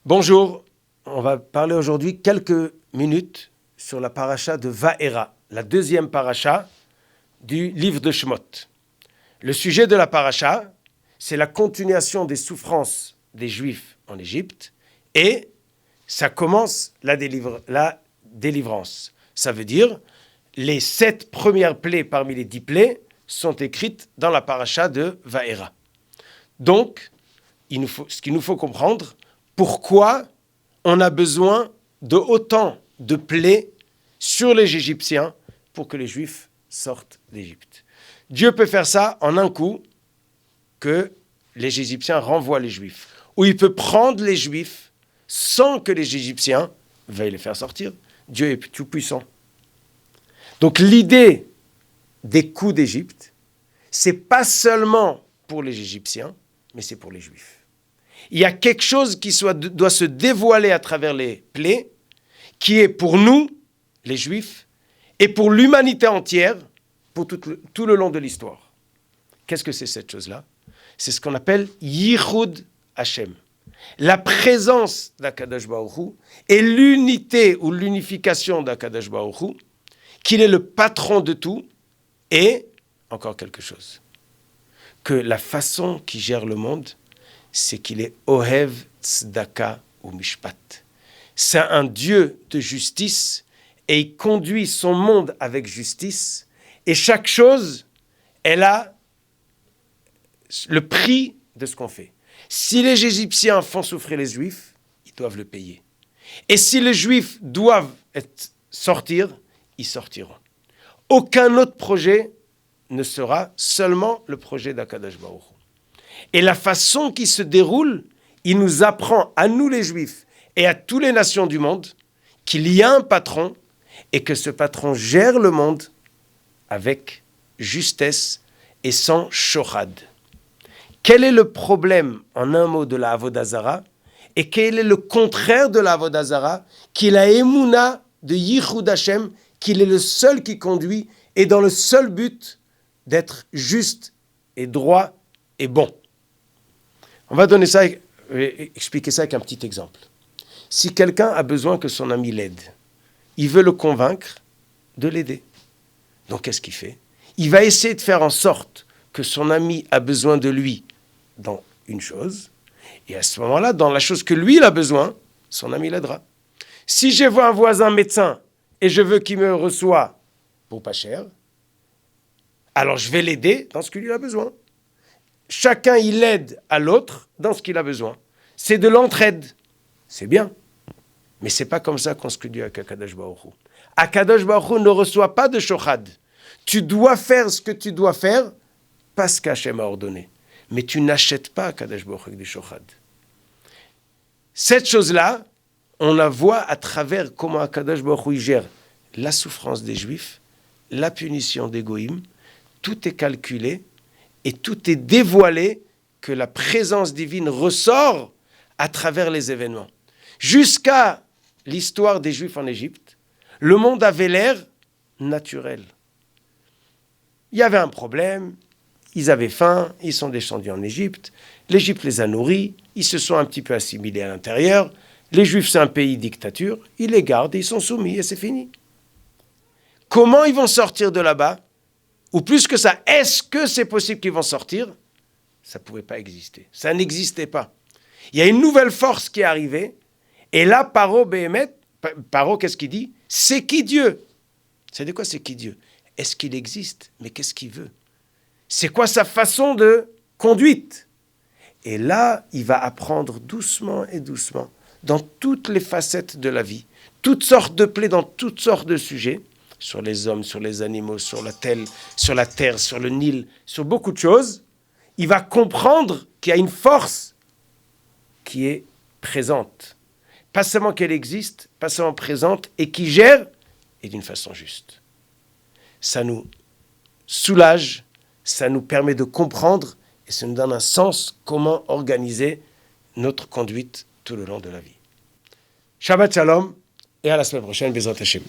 Bonjour, on va parler aujourd'hui quelques minutes sur la paracha de Vaera, la deuxième paracha du livre de Shemot. Le sujet de la paracha, c'est la continuation des souffrances des Juifs en Égypte et ça commence la délivrance. Ça veut dire les 7 premières plaies parmi les 10 plaies sont écrites dans la paracha de Vaera. Donc, ce qu'il nous faut comprendre, pourquoi on a besoin de autant de plaies sur les Égyptiens pour que les Juifs sortent d'Égypte. Dieu peut faire ça en un coup, que les Égyptiens renvoient les Juifs. Ou il peut prendre les Juifs sans que les Égyptiens veuillent les faire sortir. Dieu est tout puissant. Donc l'idée des coups d'Égypte, c'est pas seulement pour les Égyptiens, mais c'est pour les Juifs. Il y a quelque chose qui doit se dévoiler à travers les plaies, qui est pour nous, les Juifs, et pour l'humanité entière, pour tout le long de l'histoire. Qu'est-ce que c'est cette chose-là? C'est ce qu'on appelle Yichud Hashem. La présence d'Akadosh Baruch Hu et l'unité ou l'unification d'Akadosh Baruch Hu, qu'il est le patron de tout, et encore quelque chose, que la façon qu'il gère le monde, c'est qu'il est Ohev Tzedaka ou Mishpat. C'est un Dieu de justice et il conduit son monde avec justice et chaque chose, elle a le prix de ce qu'on fait. Si les Égyptiens font souffrir les Juifs, ils doivent le payer. Et si les Juifs doivent sortir, ils sortiront. Aucun autre projet ne sera seulement le projet d'Akadosh Baruch Hu. Et la façon qui se déroule, il nous apprend à nous les Juifs et à toutes les nations du monde qu'il y a un patron et que ce patron gère le monde avec justesse et sans shochad. Quel est le problème, en un mot, de la Avodah Zara et quel est le contraire de la Avodah Zara? Qu'il a Emouna de Yichud Hashem, qu'il est le seul qui conduit et dans le seul but d'être juste et droit et bon. On va expliquer ça avec un petit exemple. Si quelqu'un a besoin que son ami l'aide, il veut le convaincre de l'aider. Donc qu'est-ce qu'il fait? Il va essayer de faire en sorte que son ami a besoin de lui dans une chose, et à ce moment-là, dans la chose que lui il a besoin, son ami l'aidera. Si je vois un voisin médecin et je veux qu'il me reçoive pour pas cher, alors je vais l'aider dans ce qu'il a besoin. Chacun, il aide à l'autre dans ce qu'il a besoin. C'est de l'entraide. C'est bien. Mais ce n'est pas comme ça qu'on se dit avec Akadosh Baruch Hu. Akadosh Baruch Hu ne reçoit pas de shochad. Tu dois faire ce que tu dois faire parce qu'Hachem a ordonné. Mais tu n'achètes pas Akadosh Baruch Hu avec des shochad. Cette chose-là, on la voit à travers comment Akadosh Baruch Hu gère la souffrance des Juifs, la punition des Goïms. Tout est calculé. Et tout est dévoilé que la présence divine ressort à travers les événements. Jusqu'à l'histoire des Juifs en Égypte, le monde avait l'air naturel. Il y avait un problème, ils avaient faim, ils sont descendus en Égypte, l'Égypte les a nourris, ils se sont un petit peu assimilés à l'intérieur, les Juifs c'est un pays dictature, ils les gardent, ils sont soumis et c'est fini. Comment ils vont sortir de là-bas? Ou plus que ça, est-ce que c'est possible qu'ils vont sortir? Ça ne pouvait pas exister. Ça n'existait pas. Il y a une nouvelle force qui est arrivée. Et là, Paro, qu'est-ce qu'il dit? C'est qui Dieu? C'est de quoi c'est qui Dieu? Est-ce qu'il existe? Mais qu'est-ce qu'il veut? C'est quoi sa façon de conduite? Et là, il va apprendre doucement et doucement, dans toutes les facettes de la vie, toutes sortes de plaies dans toutes sortes de sujets, sur les hommes, sur les animaux, sur la terre, sur le Nil, sur beaucoup de choses, il va comprendre qu'il y a une force qui est présente. Pas seulement qu'elle existe, pas seulement présente, et qui gère, et d'une façon juste. Ça nous soulage, ça nous permet de comprendre, et ça nous donne un sens comment organiser notre conduite tout le long de la vie. Shabbat Shalom, et à la semaine prochaine, Bezrat Hashem.